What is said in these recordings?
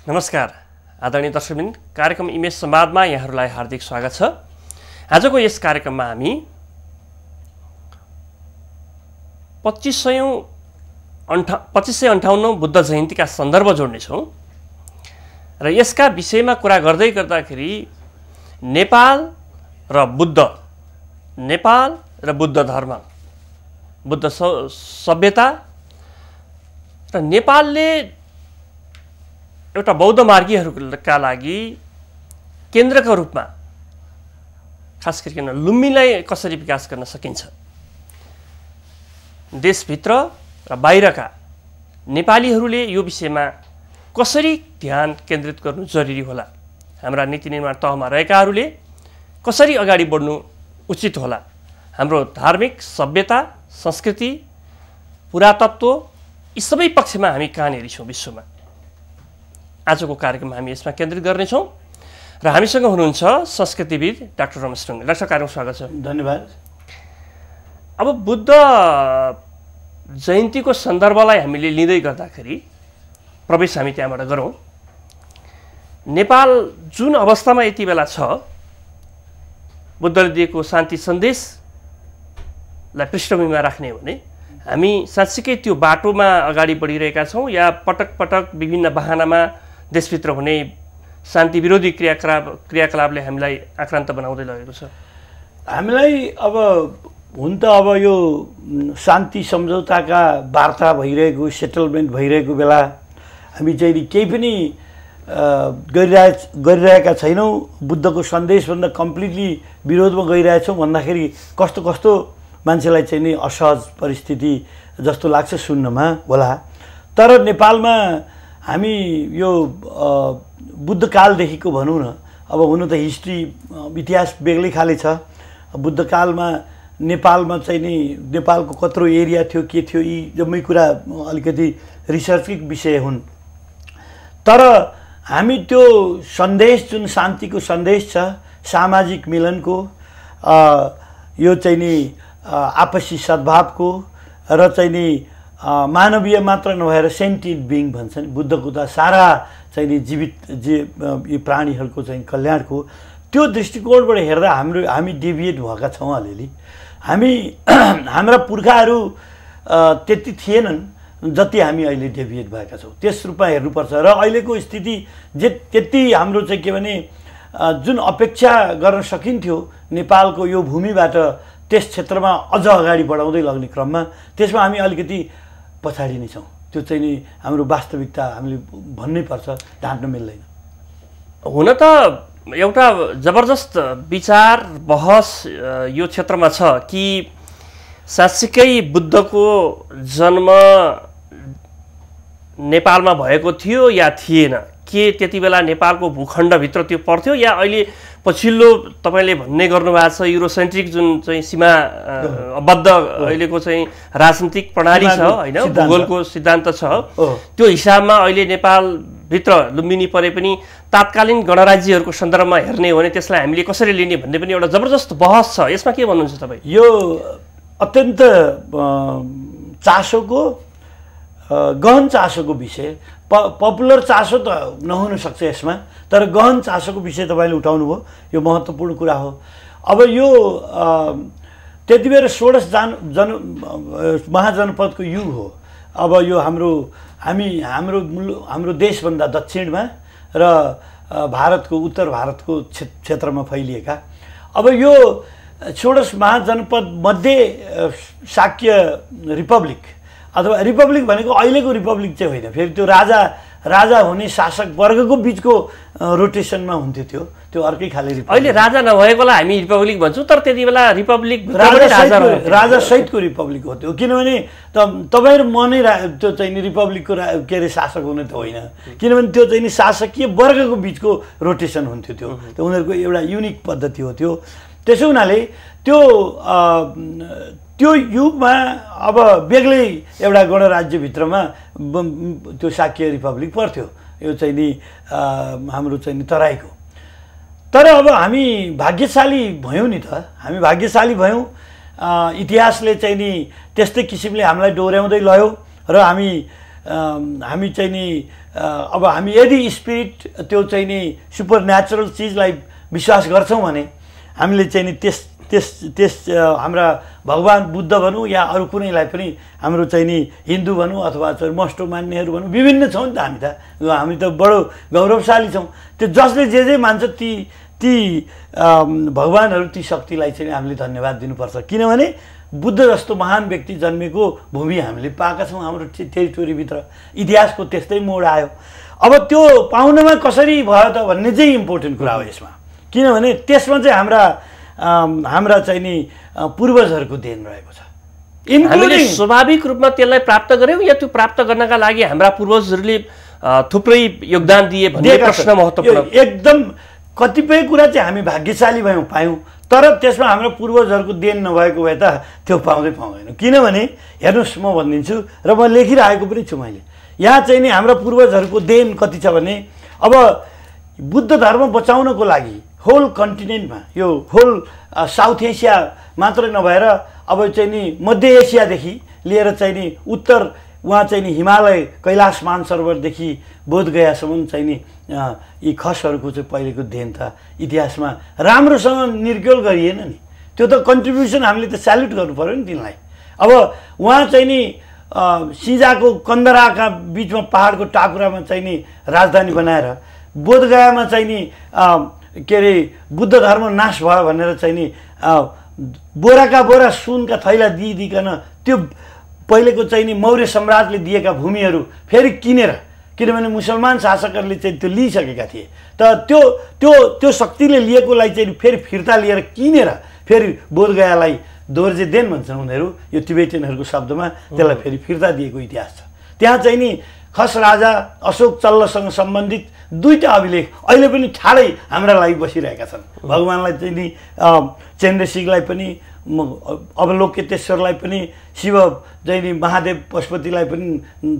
नमस्कार आदरणीय दर्शकवृन्द, कार्यक्रम इमेज संवादमा यहाँहरूलाई हार्दिक स्वागत छ। आजको यस कार्यक्रममा हामी 2558 बुद्ध जयन्तीका सन्दर्भ जोड्नेछौँ र यसका विषयमा कुरा गर्दै गर्दाखेरि नेपाल र बुद्ध धर्म, बुद्ध सभ्यता र नेपालले एउटा बौद्ध मार्गीहरूका लागि केन्द्रका रूपमा खास गरिकन लुम्बिनीलाई कसरी विकास गर्न सकिन्छ, देशभित्र र बाहिरका नेपालीहरूले यो विषयमा कसरी ध्यान केन्द्रित गर्नु जरुरी होला, हाम्रा नीति निर्माण तहमा रहेकाहरूले कसरी अगाडि बढ्नु उचित होला, हाम्रो धार्मिक सभ्यता संस्कृति पुरातत्व यी सबै पक्षमा हामी कहाँनिर छौँ विश्वमा। आजको कार्यक्रममा हामी यसमा केन्द्रित गर्नेछौँ र हामीसँग हुनुहुन्छ संस्कृतिविद डाक्टर रमेश ढुङ्गे। डाक्टर, कार्यक्रम स्वागत छ। धन्यवाद। अब बुद्ध जयन्तीको सन्दर्भलाई हामीले लिँदै गर्दाखेरि प्रवेश हामी त्यहाँबाट गरौँ। नेपाल जुन अवस्थामा यति बेला छ, बुद्धले दिएको शान्ति सन्देशलाई पृष्ठभूमिमा राख्ने हो भने हामी साँच्चीकै त्यो बाटोमा अगाडि बढिरहेका छौँ या पटक पटक विभिन्न बहानामा देशभित्र हुने शान्ति विरोधी क्रियाकलापले हामीलाई आक्रान्त बनाउँदै लगेको छ? हामीलाई अब हुन त अब यो शान्ति सम्झौताका वार्ता भइरहेको, सेटलमेन्ट भइरहेको बेला हामी चाहिँ केही पनि गरिरहेका छैनौँ। बुद्धको सन्देशभन्दा कम्प्लिटली विरोधमा गइरहेछौँ भन्दाखेरि कस्तो कस्तो मान्छेलाई चाहिँ नि असहज परिस्थिति जस्तो लाग्छ सुन्नमा होला। तर नेपालमा हामी यो बुद्धकालदेखिको भनौँ न, अब हुनु त हिस्ट्री इतिहास बेग्लै खाले छ। बुद्धकालमा नेपालमा चाहिँ नि नेपालको कत्रो एरिया थियो, के थियो, यी जम्मै कुरा अलिकति रिसर्चकै विषय हुन्। तर हामी त्यो सन्देश जुन शान्तिको सन्देश छ, सामाजिक मिलनको, यो चाहिँ नि आपसी सद्भावको र चाहिँ नि मानवीय मात्र नभएर सेन्टिएन्ट बिङ भन्छन् बुद्धको त सारा चाहिँ नि जीवित यी प्राणीहरूको चाहिँ कल्याणको त्यो दृष्टिकोणबाट हेर्दा हामी डेभिएट भएका छौँ अलिअलि। हाम्रा पुर्खाहरू त्यति थिएनन् जति हामी अहिले डेभिएट भएका छौँ, त्यस रूपमा हेर्नुपर्छ। र अहिलेको स्थिति त्यति हाम्रो चाहिँ के भने जुन अपेक्षा गर्न सकिन्थ्यो नेपालको यो भूमिबाट त्यस क्षेत्रमा अझ अगाडि बढाउँदै लग्ने क्रममा, त्यसमा हामी अलिकति पछाडि नै छौँ। त्यो चाहिँ नि हाम्रो वास्तविकता हामीले भन्नै पर्छ, ढाँट्न मिल्दैन। हुन त एउटा जबरजस्त विचार बहस यो क्षेत्रमा छ कि साँच्चीकै बुद्धको जन्म नेपालमा भएको थियो या थिएन, के त्यति बेला नेपालको भूखण्डभित्र त्यो पर्थ्यो या अहिले पछिल्लो तपाईँले भन्ने गर्नुभएको छ युरोसेन्ट्रिक जुन चाहिँ सीमाबद्ध अहिलेको चाहिँ राजनीतिक प्रणाली छ होइन, भूगोलको सिद्धान्त छ, त्यो हिसाबमा अहिले नेपालभित्र लुम्बिनी परे पनि तात्कालीन गणराज्यहरूको सन्दर्भमा हेर्ने हो भने त्यसलाई हामीले कसरी लिने भन्ने पनि एउटा जबरजस्त बहस छ। यसमा के भन्नुहुन्छ तपाईँ? यो अत्यन्त चासोको गहन चासोको विषय, पपुलर चासो त नहुन सक्छ यसमा, तर गहन चासोको विषय तपाईँले उठाउनु भयो, यो महत्त्वपूर्ण कुरा हो। अब यो त्यति बेर 16 महाजनपदको युग हो। अब यो हाम्रो देशभन्दा दक्षिणमा र भारतको उत्तर भारतको क्षेत्रमा फैलिएका, अब यो 16 महाजनपद मध्ये शाक्य रिपब्लिक अथवा रिपब्लिक भनेको अहिलेको रिपब्लिक चाहिँ होइन, फेरि त्यो राजा हुने शासक वर्गको बिचको रोटेसनमा हुन्थ्यो, त्यो अर्कै खाले रिपब्लिक। अहिले राजा नभएकोलाई हामी रिपब्लिक भन्छौँ, तर त्यति बेला रिपब्लिक राजा सहितको रिपब्लिक हो त्यो। किनभने तपाईँहरू म नै त्यो चाहिँ रिपब्लिकको के अरे शासक हुने त होइन, किनभने त्यो चाहिँ शासकीय वर्गको बिचको रोटेसन हुन्थ्यो, त्यो उनीहरूको एउटा युनिक पद्धति हो त्यो। त्यसो हुनाले त्यो युगमा अब बेग्लै एउटा गणराज्यभित्रमा त्यो शाक्य रिपब्लिक पर्थ्यो, यो चाहिँ नि हाम्रो चाहिँ नि तराईको। तर अब हामी भाग्यशाली भयौँ नि त, हामी भाग्यशाली भयौँ। इतिहासले चाहिँ नि त्यस्तै किसिमले हामीलाई डोर्याउँदै लयो र हामी हामी चाहिँ नि अब हामी यदि स्पिरिट त्यो चाहिँ नि सुपर नेचुरल चिजलाई विश्वास गर्छौँ भने हामीले चाहिँ नि त्यस हाम्रा भगवान् बुद्ध भनौँ या अरू कुनैलाई पनि हाम्रो चाहिँ नि हिन्दू भनौँ अथवा चाहिँ मस्टो मान्नेहरू भनौँ विभिन्न छौँ नि त हामी त बडो गौरवशाली छौँ। त्यो जसले जे मान्छ ती भगवान्हरू ती शक्तिलाई चाहिँ हामीले धन्यवाद दिनुपर्छ, किनभने बुद्ध जस्तो महान व्यक्ति जन्मेको भूमि हामीले पाएका छौँ हाम्रो टेरिटोरीभित्र। इतिहासको त्यस्तै मोड आयो। अब त्यो पाउनमा कसरी भयो त भन्ने चाहिँ इम्पोर्टेन्ट कुरा हो यसमा, किनभने त्यसमा चाहिँ हाम्रा चाहिँ नि पूर्वजहरूको देन रहेको छ। हामीले स्वाभाविक रूपमा त्यसलाई प्राप्त गर्यौँ या त्यो प्राप्त गर्नका लागि हाम्रा पूर्वजहरूले थुप्रै योगदान दिए भन्ने प्रश्न महत्त्वपूर्ण। एकदम कतिपय कुरा चाहिँ हामी भाग्यशाली पायौँ, तर त्यसमा हाम्रो पूर्वजहरूको देन नभएको भए त त्यो पाउँदैनौँ। किनभने हेर्नुहोस् म भनिदिन्छु र म लेखिरहेको पनि छु मैले, यहाँ चाहिँ नि हाम्रो पूर्वजहरूको देन कति छ भने अब बुद्ध धर्म बचाउनको लागि होल कन्टिनेन्टमा यो होल साउथ एसिया मात्रै नभएर अब चाहिँ नि मध्य एसियादेखि लिएर चाहिँ नि उत्तर वहाँ चाहिँ नि हिमालय कैलाश मानसरोवरदेखि बोधगयासम्म चाहिँ नि यी खसहरूको चाहिँ पहिलेको देन त इतिहासमा राम्रोसँग निर्क्योल गरिएन नि। त्यो त कन्ट्रिब्युसन हामीले त स्याल्युट गर्नु पऱ्यो नि तिनलाई। अब उहाँ चाहिँ नि सिजाको कन्दराका बिचमा पहाडको टाकुरामा चाहिँ नि राजधानी बनाएर बोधगयामा चाहिँ नि के अरे बुद्ध धर्म नाश भयो भनेर चाहिँ नि बोराका बोरा सुनका थैला दिइकन त्यो पहिलेको चाहिँ नि मौर्य सम्राटले दिएका भूमिहरू फेरि किनेर, किनभने मुसलमान शासकहरूले चाहिँ त्यो लिइसकेका थिए, त त्यो शक्तिले लिएकोलाई चाहिँ फेरि फिर्ता लिएर किनेर फेरि बोधगयालाई दोर्जे देन भन्छन् उनीहरू, यो तिबेटियनहरूको शब्दमा त्यसलाई फेरि फिर्ता दिएको इतिहास छ। त्यहाँ चाहिँ नि खस राजा अशोक चल्लसँग सम्बन्धित दुईटा अभिलेख अहिले पनि ठाडै हाम्रा लागि बसिरहेका छन्। भगवान्लाई चाहिँ नि चन्द्रसिंहलाई पनि अवलोकेतेश्वरलाई पनि शिव चाहिँ नि महादेव पशुपतिलाई पनि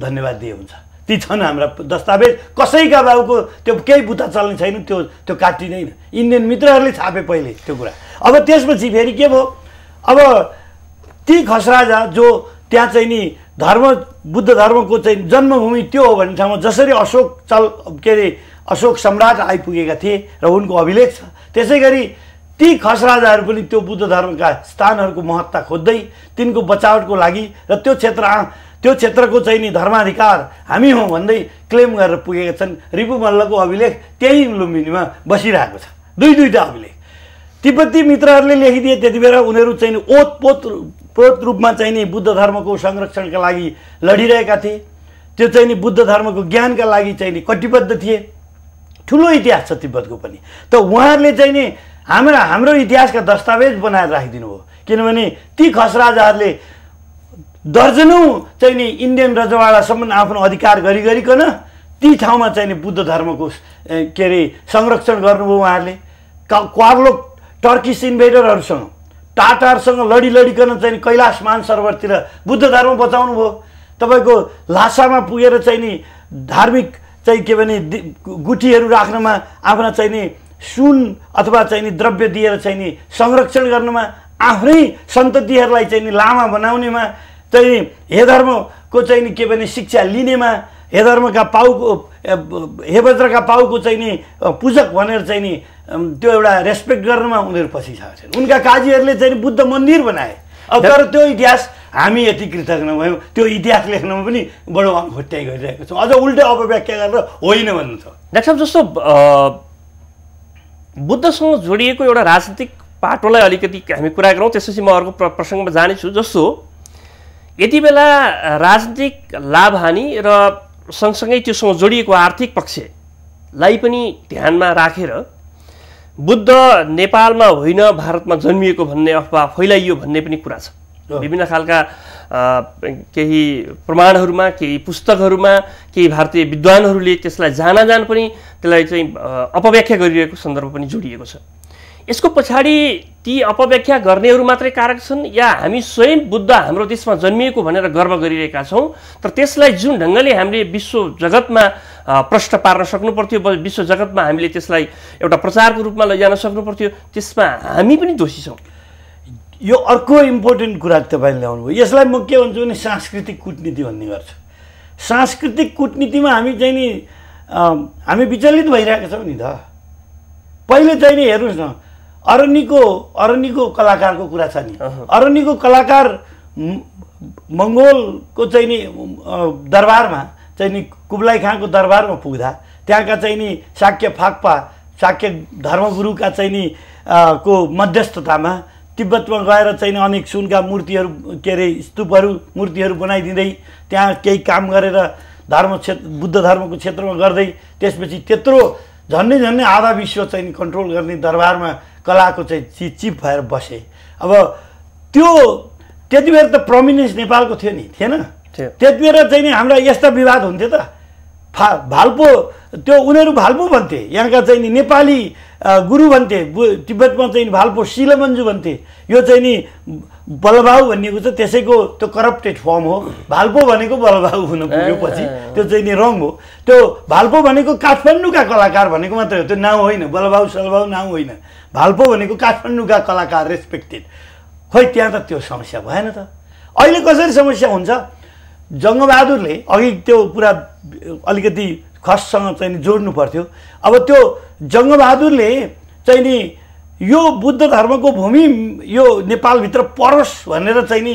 धन्यवाद दिए हुन्छ। ती छन् हाम्रा दस्तावेज। कसैका बाबुको त्यो केही बुता चल्ने छैन, त्यो काटिँदैन। इन्डियन मित्रहरूले छापे पहिले त्यो कुरा। अब त्यसपछि फेरि के भयो, अब ती खसराजा जो त्यहाँ चाहिँ नि बुद्ध धर्मको चाहिँ जन्मभूमि त्यो हो भन्ने ठाउँमा जसरी अशोक सम्राट आइपुगेका थिए र उनको अभिलेख छ, त्यसै गरी ती खसराजाहरू पनि त्यो बुद्ध धर्मका स्थानहरूको महत्ता खोज्दै तिनको बचावटको लागि र त्यो क्षेत्रको चाहिँ नि धर्माधिकार हामी हौँ भन्दै क्लेम गरेर पुगेका छन्। रिपु मल्लको अभिलेख त्यही लुम्बिनीमा बसिरहेको छ, दुईटा अभिलेख। तिब्बती मित्रहरूले लेखिदिए त्यति बेला उनीहरू चाहिँ ओतप्रोत रूपमा चाहिँ नि बुद्ध धर्मको संरक्षणका लागि लडिरहेका थिए। त्यो चाहिँ नि बुद्ध धर्मको ज्ञानका लागि चाहिँ नि कटिबद्ध थिए। ठुलो इतिहास छ तिब्बतको पनि। त उहाँहरूले चाहिँ नि हाम्रो इतिहासका दस्तावेज बनाएर राखिदिनु हो, किनभने ती खसराजाहरूले दर्जनौँ चाहिँ नि इन्डियन रजवाडासम्म आफ्नो अधिकार गरिकन ती ठाउँमा चाहिँ नि बुद्ध धर्मको के अरे संरक्षण गर्नुभयो। उहाँहरूले क्वार्लोक टर्किस इन्भेडरहरूसँग टाटारसँग लडिकन चाहिँ कैलाश मानसरोवरतिर बुद्ध धर्म बचाउनु भयो। तपाईँको ल्हासामा पुगेर चाहिँ नि धार्मिक चाहिँ के भने गुठीहरू राख्नमा आफ्ना चाहिँ नि सुन अथवा चाहिँ नि द्रव्य दिएर चाहिँ नि संरक्षण गर्नुमा आफ्नै सन्ततिहरूलाई चाहिँ नि लामा बनाउनेमा चाहिँ हे धर्मको चाहिँ नि के भने शिक्षा लिनेमा हे धर्मका हे वज्रका पाउको चाहिँ नि पूजक भनेर चाहिँ नि त्यो एउटा रेस्पेक्ट गर्नुमा उनीहरू पछि छ। उनका काजीहरूले चाहिँ बुद्ध मन्दिर बनाए। अब तर त्यो इतिहास हामी यति कृतज्ञ भयौँ, त्यो इतिहास लेख्नमा पनि बडो अङ्गोट्याइ गरिरहेको छौँ। अझ उल्टै अपव्याख्या गरेर होइन भन्नु छ। डाक्टर साहब, जस्तो बुद्धसँग जोडिएको एउटा राजनीतिक पाटोलाई अलिकति हामी कुरा गरौँ, त्यसपछि म अर्को प्रसङ्गमा जानेछु। जस्तो यति बेला राजनीतिक लाभहानि र सँगसँगै त्योसँग जोडिएको आर्थिक पक्षलाई पनि ध्यानमा राखेर बुद्ध नेपालमा होइन भारतमा जन्मिएको भन्ने अफवाह फैलाइयो भन्ने पनि कुरा छ। विभिन्न खालका केही प्रमाणहरूमा, केही पुस्तकहरूमा केही भारतीय विद्वानहरूले त्यसलाई जान पनि त्यसलाई चाहिँ अपव्याख्या गरिरहेको सन्दर्भ पनि जोडिएको छ। यसको पछाडि ती अपव्याख्या गर्नेहरू मात्रै कारक छन् या हामी स्वयं बुद्ध हाम्रो देशमा जन्मिएको भनेर गर्व गरिरहेका छौँ, तर त्यसलाई जुन ढङ्गले हामीले विश्व जगतमा प्रष्ट पार्न सक्नु पर्थ्यो, विश्व जगतमा हामीले त्यसलाई एउटा प्रचारको रूपमा लैजान सक्नु पर्थ्यो, त्यसमा हामी पनि दोषी छौँ। यो अर्को इम्पोर्टेन्ट कुरा तपाईँले ल्याउनु भयो। यसलाई म के भन्छु भने सांस्कृतिक कूटनीति भन्ने गर्छु। सांस्कृतिक कूटनीतिमा हामी चाहिँ नि हामी विचलित भइरहेका छौँ नि त। पहिले चाहिँ नि हेर्नुहोस् न, अरण्यको कलाकारको कुरा छ नि। अरण्यको कलाकार मङ्गोलको चाहिँ नि दरबारमा चाहिँ नि कुबलाई खानको दरबारमा पुग्दा त्यहाँका चाहिँ नि शाक्य धर्मगुरुका चाहिँ नि को मध्यस्थतामा तिब्बतमा गएर चाहिँ अनेक सुनका मूर्तिहरू के अरे स्तूपहरू मूर्तिहरू बनाइदिँदै त्यहाँ केही काम गरेर बुद्ध धर्मको क्षेत्रमा गर्दै त्यसपछि त्यत्रो झन्डै आधा विश्व चाहिँ कन्ट्रोल गर्ने दरबारमा कलाको चाहिँ चिफ भएर बसे। अब त्यो त्यति बेर त प्रोमिनेन्स नेपालको थियो नि, थिएन? त्यति बेर चाहिँ नि हाम्रा यस्ता विवाद हुन्थ्यो त। भाल्पो त्यो उनीहरू भाल्पो भन्थे, यहाँका चाहिँ नि नेपाली गुरु भन्थे, तिब्बतमा चाहिँ भाल्पो शिलमन्जु भन्थे। यो चाहिँ नि बलबाउ भनिएको छ, त्यसैको त्यो करप्टेड फर्म हो। भाल्पो भनेको बलबाउ हुन पुग्यो पछि, त्यो चाहिँ नि रङ हो। त्यो भाल्पो भनेको काठमाडौँका कलाकार भनेको मात्रै हो, त्यो नाउँ होइन। बलबाउ सलबाउ नाउँ होइन, भाल्पो भनेको काठमाडौँका कलाकार रेस्पेक्टेड। खोइ त्यहाँ त त्यो समस्या भएन त। अहिले कसरी समस्या हुन्छ? जङ्गबहादुरले अघि त्यो पुरा अलिकति खससँग चाहिँ जोड्नु पर्थ्यो। अब त्यो जङ्गबहादुरले चाहिँ नि यो बुद्ध धर्मको भूमि यो नेपालभित्र परोस् भनेर चाहिँ नि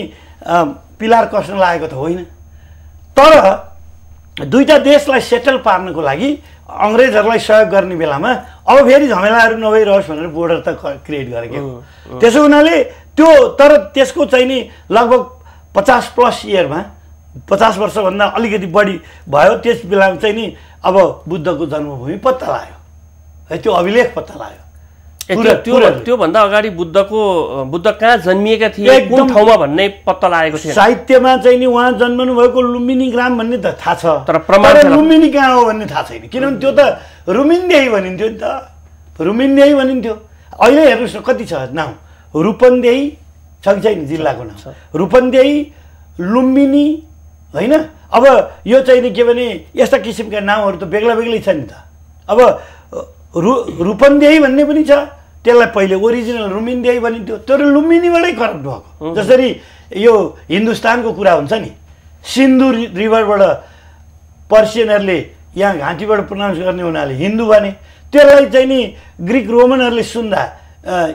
पिलार कस्न लागेको त होइन। तर दुईटा देशलाई सेटल पार्नको लागि अङ्ग्रेजहरूलाई सहयोग गर्ने बेलामा अब फेरि झमेलाहरू नभइरहोस् भनेर बोर्डर त क्रिएट गरेको हो। त्यसो हुनाले त्यो तर त्यसको चाहिँ नि लगभग 50+ इयरमा 50 वर्षभन्दा अलिकति बढी भयो। त्यस बेलामा चाहिँ नि अब बुद्धको जन्मभूमि पत्ता लाग्यो है, त्यो अभिलेख पत्ता लाग्यो। त्योभन्दा अगाडि बुद्ध कहाँ जन्मिएका थिए, कुन ठाउँमा भन्ने पत्ता लागेको थियो। साहित्यमा चाहिँ नि उहाँ जन्मनु भएको लुम्बिनी ग्राम भन्ने त थाहा छ, तर लुम्बिनी कहाँ हो भन्ने थाहा छैन। किनभने त्यो त रुमिनदेही भनिन्थ्यो नि त, रुमिनदेही भनिन्थ्यो। अहिले हेर्नुहोस् न कति छ नाउँ, रूपन्देही छ कि छैन जिल्लाको नाम, रूपन्देही, लुम्बिनी होइन। अब यो चाहिँ नि के भने यस्ता किसिमका नाउँहरू त बेग्ला बेग्लै छ नि त। अब रूपन्देही भन्ने पनि छ, त्यसलाई पहिले ओरिजिनल रुमिनदेही भनिन्थ्यो, तर लुम्बिनीबाटै करप्ट भएको। जसरी यो हिन्दुस्तानको कुरा हुन्छ नि, सिन्धु रिभरबाट पर्सियनहरूले यहाँ घाँटीबाट प्रोनाउन्स गर्ने हुनाले हिन्दू भने, त्यसलाई चाहिँ नि ग्रिक रोमनहरूले सुन्दा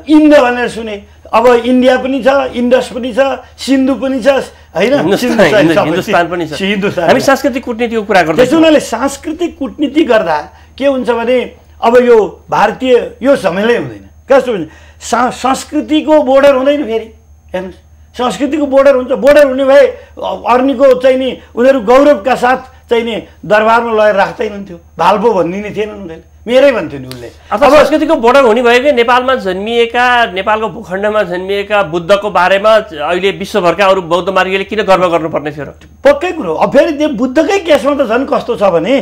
इन्द भनेर सुने। अब इन्डिया पनि छ, इन्डस पनि छ, सिन्धु पनि छ होइन, हिन्दुस्तान पनि छ। हामी सांस्कृतिक कूटनीतिको कुरा गर्छौँ। त्यसो हुनाले सांस्कृतिक कूटनीति गर्दा के हुन्छ भने अब यो भारतीय यो झमेलै हुँदैन। कस्तो हुन्छ, संस्कृतिको बोर्डर हुँदैन। फेरि हेर्नुहोस्, संस्कृतिको बोर्डर हुन्छ। बोर्डर हुने भए अर्नीको चाहिँ नि उनीहरू गौरवका साथ चाहिँ नि दरबारमा लगेर राख्दैनन्थ्यो, भाल्पो भनिदिने थिएन उनीहरूले, मेरै भन्थ्यो नि उसले। अब संस्कृतिको बोर्डर हुने भयो कि नेपालमा जन्मिएका, नेपालको भूखण्डमा जन्मिएका बुद्धको बारेमा अहिले विश्वभरका अरू बौद्ध मार्गीले किन गर्व गर्नुपर्ने थियो र? पक्कै कुरो। अब फेरि त्यो बुद्धकै केसमा त झन् कस्तो छ भने